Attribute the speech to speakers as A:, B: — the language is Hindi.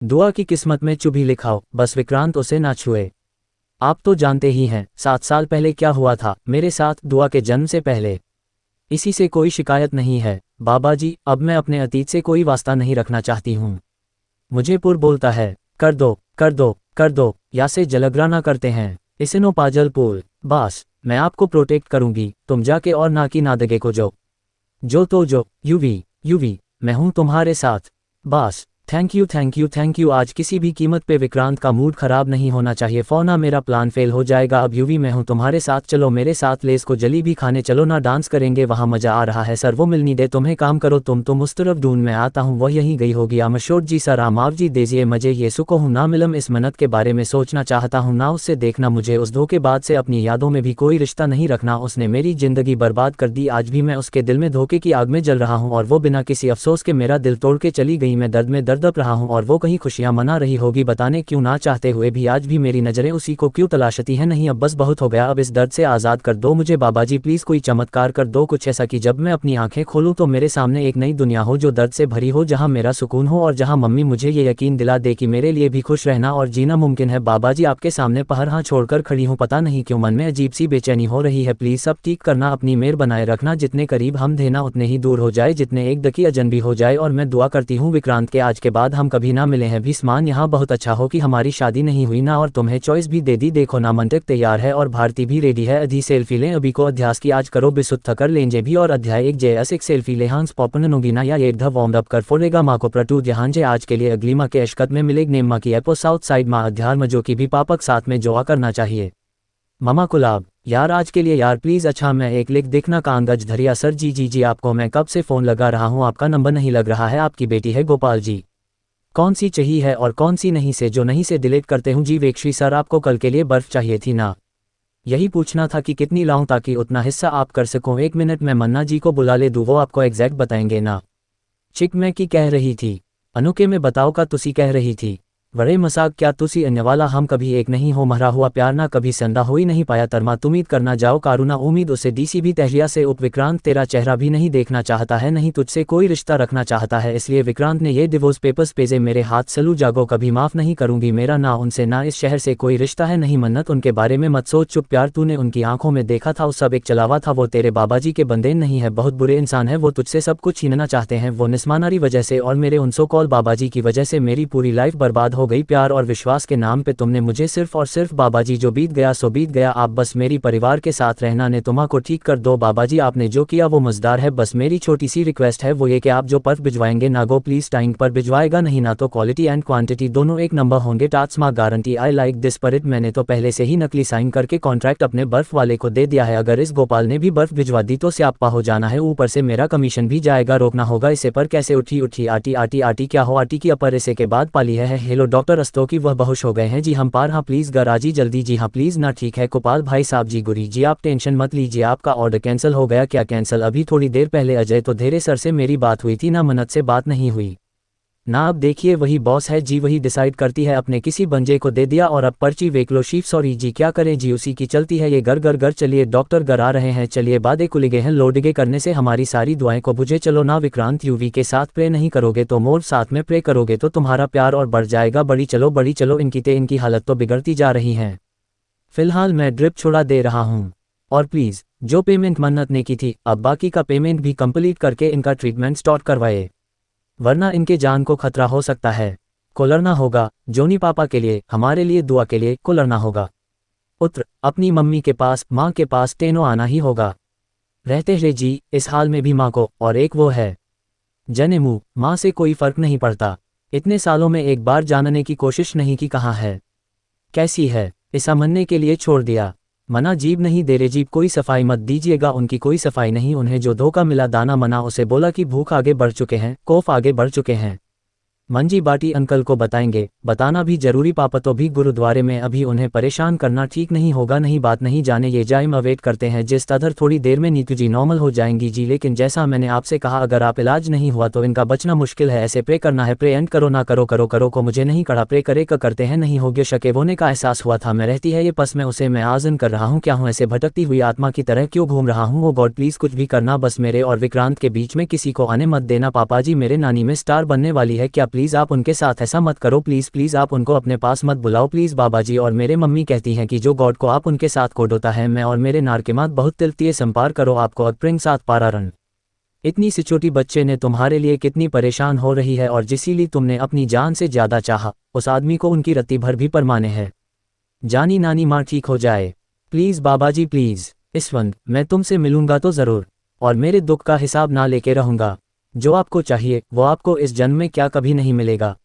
A: दुआ की किस्मत में चुभी लिखाओ, बस विक्रांत उसे ना छुए। आप तो जानते ही हैं 7 साल पहले क्या हुआ था मेरे साथ, दुआ के जन्म से पहले। इसी से कोई शिकायत नहीं है बाबा जी, अब मैं अपने अतीत से कोई वास्ता नहीं रखना चाहती हूँ। मुझे पुर बोलता है, कर दो कर दो कर दो, या से जलग्राना करते हैं इसे नो पाजल पुल। बास, मैं आपको प्रोटेक्ट करूंगी, तुम जाके और ना की नादगे को जो तो जो यूवी मैं हूं तुम्हारे साथ। बास, thank you thank you thank you. आज किसी भी कीमत पे विक्रांत का मूड खराब नहीं होना चाहिए, फोना मेरा प्लान फेल हो जाएगा। अब यूवी मैं हूं तुम्हारे साथ, चलो मेरे साथ लेस को जली भी खाने चलो ना, डांस करेंगे वहां मजा आ रहा है सर, वो मिलनी दे तुम्हें, काम करो तुम उस तरफ ढूंढ मैं आता हूं, वह यहीं गई होगी। आमशोर जी सर, आमाव जी देजिए मजे, ये सुको हूं ना मिलम, इस मन्नत के बारे में सोचना चाहता हूं ना उससे देखना मुझे, उस धोखे बाद से अपनी यादों में भी कोई रिश्ता नहीं रखना, उसने मेरी जिंदगी बर्बाद कर दी। आज भी मैं उसके दिल में धोखे की आग में जल रहा हूं और वो बिना किसी अफसोस के मेरा दिल तोड़ के चली गई। मैं दर्द में दर्दप रहा हूं और वो कहीं खुशियां मना रही होगी, बताने क्यों ना चाहते हुए भी आज भी मेरी नजरें उसी को क्यों तलाशती हैं। नहीं अब बस बहुत हो गया, अब इस दर्द से आज़ाद कर दो मुझे बाबा जी, प्लीज़ कोई चमत्कार कर दो, कुछ ऐसा कि जब मैं अपनी आंखें खोलूं तो मेरे सामने एक नई दुनिया हो जो दर्द से भरी हो, जहां मेरा सुकून हो और जहां मम्मी मुझे ये यकीन दिला दे कि मेरे लिए भी खुश रहना और जीना मुमकिन है। बाबा जी आपके सामने पहर छोड़कर खड़ी हूँ, पता नहीं क्यों मन में अजीब सी बेचैनी हो रही है, प्लीज़ सब ठीक करना, अपनी मेहर बनाए रखना, जितने करीब हम देना उतने ही दूर हो जाए, जितने एक दकी अजनबी हो जाए। और मैं दुआ करती हूँ विक्रांत के आज के बाद हम कभी ना मिले हैं। भीष्मान यहाँ बहुत अच्छा हो कि हमारी शादी नहीं हुई ना, और तुम्हें चॉइस भी दे दी, देखो ना मंटक तैयार है और भारती भी रेडी है, अधी सेल्फी लें अभी को अध्यास की आज करो बिसुत थकर लेंजे भी, और अध्याय 1 जयस एक सेल्फी ले हांस पॉपन नोगिना या एक ध वार्म अप कर फोरेगा माँ को प्रटू जहां जे आज के लिए अगली माँ के अशकत में मिलेग नेम माँ की एपो साउथ साइड माँ अध्यार मजो की भी पापक साथ में जोआ करना चाहिए। ममा गुलाब यार आज के लिए यार प्लीज़, अच्छा मैं एक लिख देखना कांगज धरिया सर जी आपको मैं कब से फ़ोन लगा रहा हूँ, आपका नंबर नहीं लग रहा है, आपकी बेटी है गोपाल जी, कौन सी चाहिए है और कौन सी नहीं से जो नहीं से डिलीट करते हूँ जी। वेक्षी सर आपको कल के लिए बर्फ़ चाहिए थी ना, यही पूछना था कि कितनी लाऊं ताकि उतना हिस्सा आप कर सको। 1 मिनट में मन्ना जी को बुला ले दूँ, वो आपको एग्जैक्ट बताएंगे ना। चिक मैं की कह रही थी, अनुके में बताओ का तुसी कह रही थी, वरे मसाक क्या तुसी अन्यवाला, हम कभी एक नहीं हो, मरा हुआ प्यार ना कभी संदा हो ही नहीं पाया, तरमा तुमीद करना जाओ कारूना उम्मीद उसे डीसी भी तहलिया से उप विक्रांत तेरा चेहरा भी नहीं देखना चाहता है, नहीं तुझसे कोई रिश्ता रखना चाहता है, इसलिए विक्रांत ने ये डिवोर्स पेपर्स भेजे मेरे हाथ, सलू जागो कभी माफ़ नहीं करूंगी, मेरा ना उनसे ना इस शहर से कोई रिश्ता है, नहीं मन्नत उनके बारे में मत सोच, चुप प्यार तूने उनकी आंखों में देखा था, उस सब एक चलावा था, वो तेरे बाबा जी के बंदे नहीं है, बहुत बुरे इंसान है, वो तुझसे सब कुछ छीनना चाहते हैं, वो निस्मानारी वजह से और मेरे उन सो कॉल बाबा जी की वजह से मेरी पूरी लाइफ बर्बाद हो गई, प्यार और विश्वास के नाम पे तुमने मुझे सिर्फ और सिर्फ बाबा जी, जो बीत गया सो बीत गया, आप बस मेरी परिवार के साथ रहना ने तुम्हा को ठीक कर दो बाबा जी, आपने जो किया वो मज़ेदार है, बस मेरी छोटी सी रिक्वेस्ट है वो ये कि आप जो पर्फ भिजवाएंगे ना गो प्लीज़ टाइम पर भिजवाएगा, नहीं ना तो क्वालिटी एंड क्वांटिटी दोनों एक नंबर होंगे, टाट्समा गारंटी, आई लाइक दिस परिट, मैंने तो पहले से ही नकली साइन करके कॉन्ट्रैक्ट अपने बर्फ वाले को दे दिया है, अगर इस गोपाल ने भी बर्फ भिजवा दी तो स्यापा हो जाना है, ऊपर से मेरा कमीशन भी जाएगा, रोकना होगा इसे। पर कैसे उठी आटी आटी आटी क्या हो आटी की अपर इसे के बाद पाली है। हेलो डॉक्टर अस्तो की वह बहुश हो गए हैं जी हम पार, हाँ प्लीज़ गराजी जल्दी, जी हाँ प्लीज़ ना, ठीक है गोपाल भाई साहब जी, गुरी जी आप टेंशन मत लीजिए, आपका ऑर्डर कैंसिल हो गया। क्या कैंसिल? अभी थोड़ी देर पहले अजय तो धेरे सर से मेरी बात हुई थी ना, मन्नत से बात नहीं हुई ना, अब देखिए वही बॉस है जी, वही डिसाइड करती है, अपने किसी बंजे को दे दिया और अब पर्ची वेकलो शीफ, सॉरी जी क्या करें जी, उसी की चलती है ये घर। चलिए डॉक्टर घर आ रहे हैं, चलिए बादे कुलिगे हैं, लोडिगे करने से हमारी सारी दुआएं को बुझे, चलो ना विक्रांत, यूवी के साथ प्रे नहीं करोगे तो मोर साथ में प्रे करोगे तो तुम्हारा प्यार और बढ़ जाएगा, बड़ी चलो इनकी हालत तो बिगड़ती जा रही है, फिलहाल मैं ड्रिप छुड़ा दे रहा हूँ, और प्लीज़ जो पेमेंट मन्नत ने की थी अब बाकी का पेमेंट भी कंप्लीट करके इनका ट्रीटमेंट स्टार्ट करवाए, वरना इनके जान को खतरा हो सकता है, कोलरना होगा जोनी पापा के लिए, हमारे लिए दुआ के लिए कोलरना होगा, उत्र अपनी मम्मी के पास, माँ के पास टेनो आना ही होगा, रहते रे जी इस हाल में भी माँ को, और एक वो है जनेमू, माँ से कोई फर्क नहीं पड़ता, इतने सालों में एक बार जानने की कोशिश नहीं की कहाँ है, कैसी है, ऐसा मनने के लिए छोड़ दिया, मना जीब नहीं दे रे जीब, कोई सफाई मत दीजिएगा, उनकी कोई सफाई नहीं, उन्हें जो धोखा मिला दाना मना उसे बोला कि भूख आगे बढ़ चुके हैं, कोफ आगे बढ़ चुके हैं, मंजी बाटी अंकल को बताएंगे, बताना भी जरूरी, पापा तो भी गुरुद्वारे में, अभी उन्हें परेशान करना ठीक नहीं होगा, नहीं बात नहीं जाने ये जाइम अवेट करते हैं, जिस तरह थोड़ी देर में नीतू जी नॉर्मल हो जाएंगी जी, लेकिन जैसा मैंने आपसे कहा अगर आप इलाज नहीं हुआ तो इनका बचना मुश्किल है, ऐसे प्रे करना है, प्रे एंड करो ना करो को मुझे नहीं कड़ा, प्रे करे का करते हैं, नहीं होगे शके होने का एहसास हुआ था, मैं रहती है ये पस में उसे मैं आज़न कर रहा हूँ, क्या हूँ ऐसे भटकती हुई आत्मा की तरह क्यों घूम रहा हूँ, वो गॉड प्लीज़ कुछ भी करना, बस मेरे और विक्रांत के बीच में किसी को आने मत देना, पापा जी मेरे नानी में स्टार बनने वाली है क्या, प्लीज़ आप उनके साथ ऐसा मत करो, प्लीज़ प्लीज़ आप उनको अपने पास मत बुलाओ प्लीज़ बाबा जी। और मेरे मम्मी कहती हैं कि जो गॉड को आप उनके साथ कोडोता है मैं और मेरे नारकेमात बहुत तिलतिये संपार करो आपको अप्रिंग साथ पारा रन। इतनी सी छोटी बच्चे ने तुम्हारे लिए कितनी परेशान हो रही है और जिसीली तुमने अपनी जान से ज़्यादा चाहा, उस आदमी को उनकी रत्ती भर भी परमाने है। जानी नानी माँ ठीक हो जाए प्लीज़ बाबा जी प्लीज़। ईश्वंत मैं तुमसे मिलूंगा तो ज़रूर, और मेरे दुख का हिसाब ना लेके रहूँगा। जो आपको चाहिए वो आपको इस जन्म में क्या कभी नहीं मिलेगा।